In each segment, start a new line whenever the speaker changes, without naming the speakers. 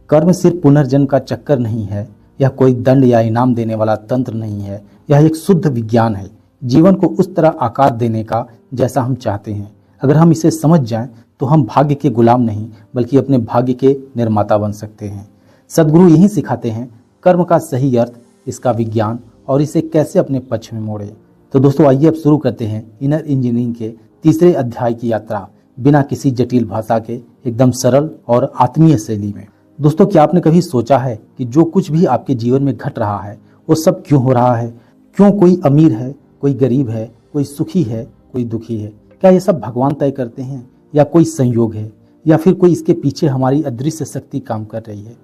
कर्म सिर्फ पुनर्जन्म का चक्कर नहीं है, यह कोई दंड या इनाम देने वाला तंत्र नहीं है। यह एक शुद्ध विज्ञान है, जीवन को उस तरह आकार देने का जैसा हम चाहते हैं। अगर हम इसे समझ जाएं तो हम भाग्य के गुलाम नहीं बल्कि अपने भाग्य के निर्माता बन सकते हैं। सद्गुरु यही सिखाते हैं, कर्म का सही अर्थ, इसका विज्ञान और इसे कैसे अपने पक्ष में मोड़े। तो दोस्तों आइए अब शुरू करते हैं इनर इंजीनियरिंग के तीसरे अध्याय की यात्रा, बिना किसी जटिल भाषा के, एकदम सरल और आत्मीय शैली में। दोस्तों, क्या आपने कभी सोचा है कि जो कुछ भी आपके जीवन में घट रहा है वो सब क्यों हो रहा है? क्यों कोई अमीर है, कोई गरीब है, कोई सुखी है, कोई दुखी है? क्या ये सब भगवान तय करते हैं या कोई संयोग है या फिर कोई इसके पीछे हमारी अदृश्य शक्ति काम कर रही है?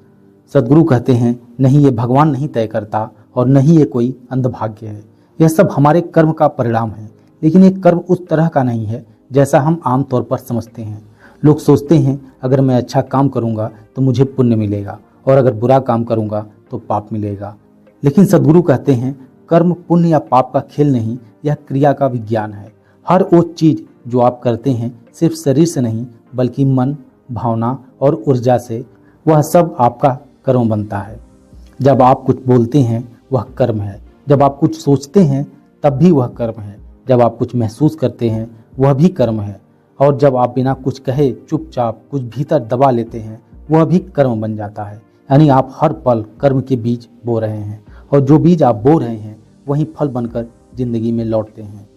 सद्गुरु कहते हैं, नहीं, ये भगवान नहीं तय करता और नहीं ये कोई अंधभाग्य है। यह सब हमारे कर्म का परिणाम है। लेकिन ये कर्म उस तरह का नहीं है जैसा हम आमतौर पर समझते हैं। लोग सोचते हैं अगर मैं अच्छा काम करूंगा तो मुझे पुण्य मिलेगा और अगर बुरा काम करूंगा तो पाप मिलेगा। लेकिन सद्गुरु कहते हैं, कर्म पुण्य या पाप का खेल नहीं, यह क्रिया का विज्ञान है। हर वो चीज जो आप करते हैं सिर्फ शरीर से नहीं बल्कि मन, भावना और ऊर्जा से, वह सब आपका कर्म बनता है। जब आप कुछ बोलते हैं वह कर्म है, जब आप कुछ सोचते हैं तब भी वह कर्म है, जब आप कुछ महसूस करते हैं वह भी कर्म है, और जब आप बिना कुछ कहे चुपचाप कुछ भीतर दबा लेते हैं वह भी कर्म बन जाता है। यानी आप हर पल कर्म के बीज बो रहे हैं और जो बीज आप बो रहे हैं वही फल बनकर जिंदगी में लौटते हैं।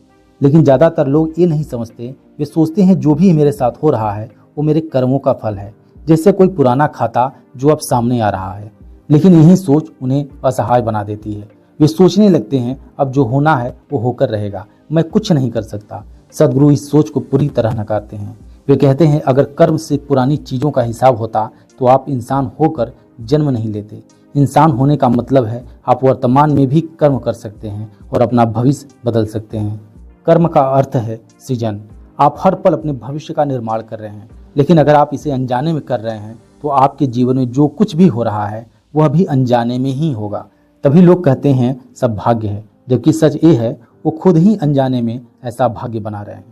लेकिन ज़्यादातर लोग ये नहीं समझते। वे सोचते हैं जो भी मेरे साथ हो रहा है वो मेरे कर्मों का फल है, जैसे कोई पुराना खाता जो अब सामने आ रहा है। लेकिन यही सोच उन्हें असहाय बना देती है। वे सोचने लगते हैं अब जो होना है वो होकर रहेगा, मैं कुछ नहीं कर सकता। सद्गुरु इस सोच को पूरी तरह नकारते हैं। वे कहते हैं अगर कर्म से पुरानी चीज़ों का हिसाब होता तो आप इंसान होकर जन्म नहीं लेते। इंसान होने का मतलब है आप वर्तमान में भी कर्म कर सकते हैं और अपना भविष्य बदल सकते हैं। कर्म का अर्थ है सृजन। आप हर पल अपने भविष्य का निर्माण कर रहे हैं। लेकिन अगर आप इसे अनजाने में कर रहे हैं तो आपके जीवन में जो कुछ भी हो रहा है वह भी अनजाने में ही होगा। तभी लोग कहते हैं सब भाग्य है, जबकि सच ये है वो खुद ही अनजाने में ऐसा भाग्य बना रहे हैं।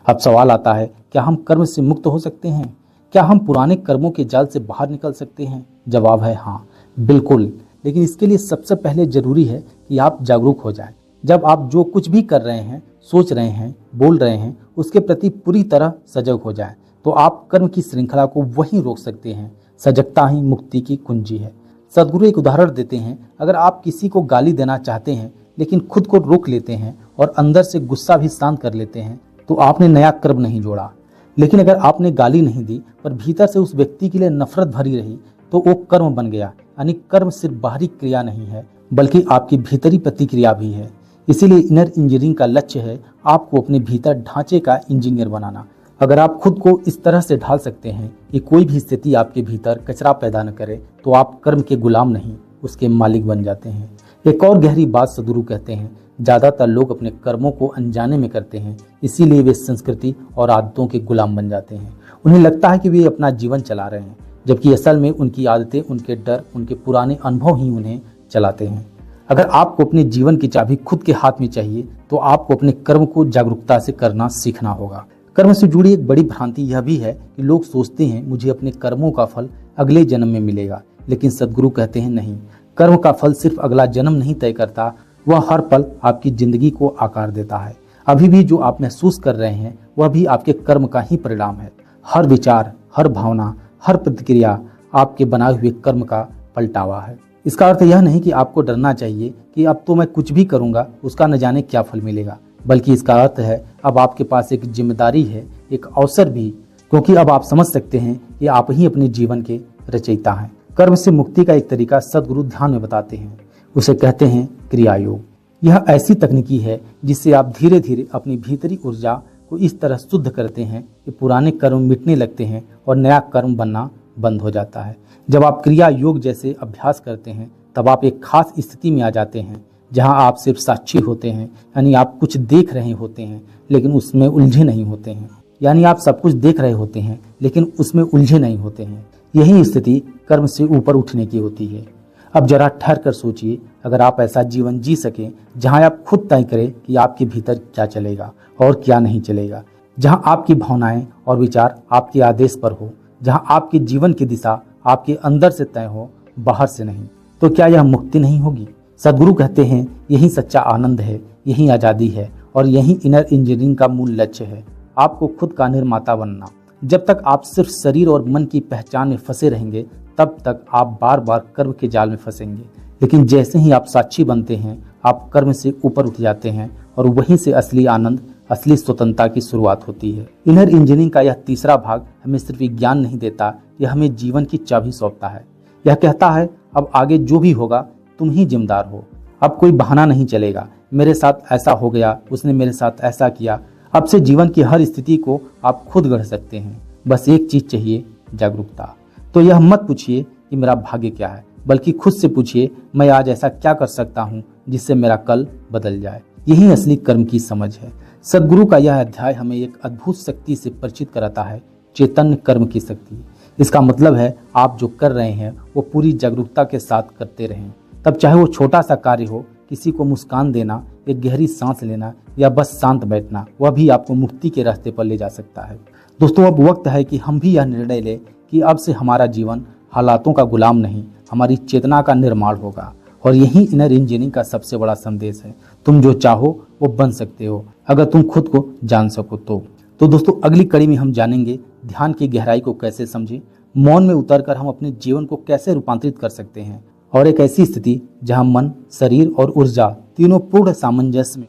अब सवाल आता है, क्या हम कर्म से मुक्त हो सकते हैं? क्या हम पुराने कर्मों के जाल से बाहर निकल सकते हैं? जवाब है हाँ, बिल्कुल। लेकिन इसके लिए सबसे पहले जरूरी है कि आप जागरूक हो जाएं। जब आप जो कुछ भी कर रहे हैं, सोच रहे हैं, बोल रहे हैं, उसके प्रति पूरी तरह सजग हो जाएं, तो आप कर्म की श्रृंखला को वहीं रोक सकते हैं। सजगता ही मुक्ति की कुंजी है। सद्गुरु एक उदाहरण देते हैं, अगर आप किसी को गाली देना चाहते हैं लेकिन खुद को रोक लेते हैं और अंदर से गुस्सा भी शांत कर लेते हैं तो आपने नया कर्म नहीं जोड़ा। लेकिन अगर आपने गाली नहीं दी पर भीतर से उस व्यक्ति के लिए नफरत भरी रही तो वो कर्म बन गया। यानी कर्म सिर्फ बाहरी क्रिया नहीं है बल्कि आपकी भीतरी प्रतिक्रिया भी है। इसीलिए इनर इंजीनियरिंग का लक्ष्य है आपको अपने भीतर ढांचे का इंजीनियर बनाना। अगर आप खुद को इस तरह से ढाल सकते हैं कि कोई भी स्थिति आपके भीतर कचरा पैदा न करे तो आप कर्म के गुलाम नहीं उसके मालिक बन जाते हैं। एक और गहरी बात सद्गुरु कहते हैं, ज़्यादातर लोग अपने कर्मों को अनजाने में करते हैं, इसीलिए वे संस्कृति और आदतों के गुलाम बन जाते हैं। उन्हें लगता है कि वे अपना जीवन चला रहे हैं, जबकि असल में उनकी आदतें, उनके डर, उनके पुराने अनुभव ही उन्हें चलाते हैं। अगर आपको अपने जीवन की चाबी खुद के हाथ में चाहिए तो आपको अपने कर्म को जागरूकता से करना सीखना होगा। कर्म से जुड़ी एक बड़ी भ्रांति यह भी है कि लोग सोचते हैं मुझे अपने कर्मों का फल अगले जन्म में मिलेगा। लेकिन सद्गुरु कहते हैं नहीं, कर्म का फल सिर्फ अगला जन्म नहीं तय करता, वह हर पल आपकी जिंदगी को आकार देता है। अभी भी जो आप महसूस कर रहे हैं वह भी आपके कर्म का ही परिणाम है। हर विचार, हर भावना, हर प्रतिक्रिया आपके बनाए हुए कर्म का पलटावा है। इसका अर्थ यह नहीं कि आपको डरना चाहिए कि अब तो मैं कुछ भी करूंगा उसका न जाने क्या फल मिलेगा, बल्कि इसका अर्थ है अब आपके पास एक जिम्मेदारी है, एक अवसर भी, क्योंकि अब आप समझ सकते हैं कि आप ही अपने जीवन के रचयिता हैं। कर्म से मुक्ति का एक तरीका सद्गुरु ध्यान में बताते हैं, उसे कहते हैं क्रिया योग। यह ऐसी तकनीकी है जिससे आप धीरे धीरे अपनी भीतरी ऊर्जा को इस तरह शुद्ध करते हैं कि पुराने कर्म मिटने लगते हैं और नया कर्म बनना बंद हो जाता है। जब आप क्रिया योग जैसे अभ्यास करते हैं तब आप एक खास स्थिति में आ जाते हैं जहां आप सिर्फ साक्षी होते हैं। यानी आप कुछ देख रहे होते हैं लेकिन उसमें उलझे नहीं होते हैं। यानी आप सब कुछ देख रहे होते हैं लेकिन उसमें उलझे नहीं होते हैं। यही स्थिति कर्म से ऊपर उठने की होती है। अब जरा ठहर कर सोचिए, अगर आप ऐसा जीवन जी सकें जहां आप खुद तय करें कि आपके भीतर क्या चलेगा और क्या नहीं चलेगा, जहां आपकी भावनाएं और विचार आपके आदेश पर हो, जहां आपके जीवन की दिशा आपके अंदर से तय हो, बाहर से नहीं, तो क्या यह मुक्ति नहीं होगी? सदगुरु कहते हैं यही सच्चा आनंद है, यही आज़ादी है और यही इनर इंजीनियरिंग का मूल लक्ष्य है। आपको खुद का निर्माता बनना। जब तक आप सिर्फ शरीर और मन की पहचान में फंसे रहेंगे तब तक आप बार बार कर्म के जाल में फंसेंगे। लेकिन जैसे ही आप साक्षी बनते हैं, आप कर्म से ऊपर उठ जाते हैं और वहीं से असली आनंद, असली स्वतंत्रता की शुरुआत होती है। इनर इंजीनियरिंग का यह तीसरा भाग हमें सिर्फ विज्ञान नहीं देता, यह हमें जीवन की चाबी सौंपता है। यह कहता है अब आगे जो भी होगा तुम ही जिम्मेदार हो। अब कोई बहाना नहीं चलेगा, मेरे साथ ऐसा हो गया, उसने मेरे साथ ऐसा किया। अब से जीवन की हर स्थिति को आप खुद गढ़ सकते हैं। बस एक चीज चाहिए, जागरूकता। तो यह मत पूछिए कि मेरा भाग्य क्या है, बल्कि खुद से पूछिए मैं आज ऐसा क्या कर सकता हूँ जिससे मेरा कल बदल जाए। यही असली कर्म की समझ है। सदगुरु का यह अध्याय हमें एक अद्भुत शक्ति से परिचित कराता है, चैतन्य कर्म की शक्ति। इसका मतलब है आप जो कर रहे हैं वो पूरी जागरूकता के साथ करते रहें। तब चाहे वो छोटा सा कार्य हो, किसी को मुस्कान देना, एक गहरी सांस लेना या बस शांत बैठना, वह भी आपको मुक्ति के रास्ते पर ले जा सकता है। दोस्तों, अब वक्त है कि हम भी यह निर्णय लें कि अब से हमारा जीवन हालातों का गुलाम नहीं, हमारी चेतना का निर्माण होगा। और यही इनर इंजीनियरिंग का सबसे बड़ा संदेश है। तुम जो चाहो वो बन सकते हो, अगर तुम खुद को जान सको तो दोस्तों, अगली कड़ी में हम जानेंगे ध्यान की गहराई को कैसे समझें, मौन में उतरकर हम अपने जीवन को कैसे रूपांतरित कर सकते हैं और एक ऐसी स्थिति जहां मन, शरीर और ऊर्जा तीनों पूर्ण सामंजस्य में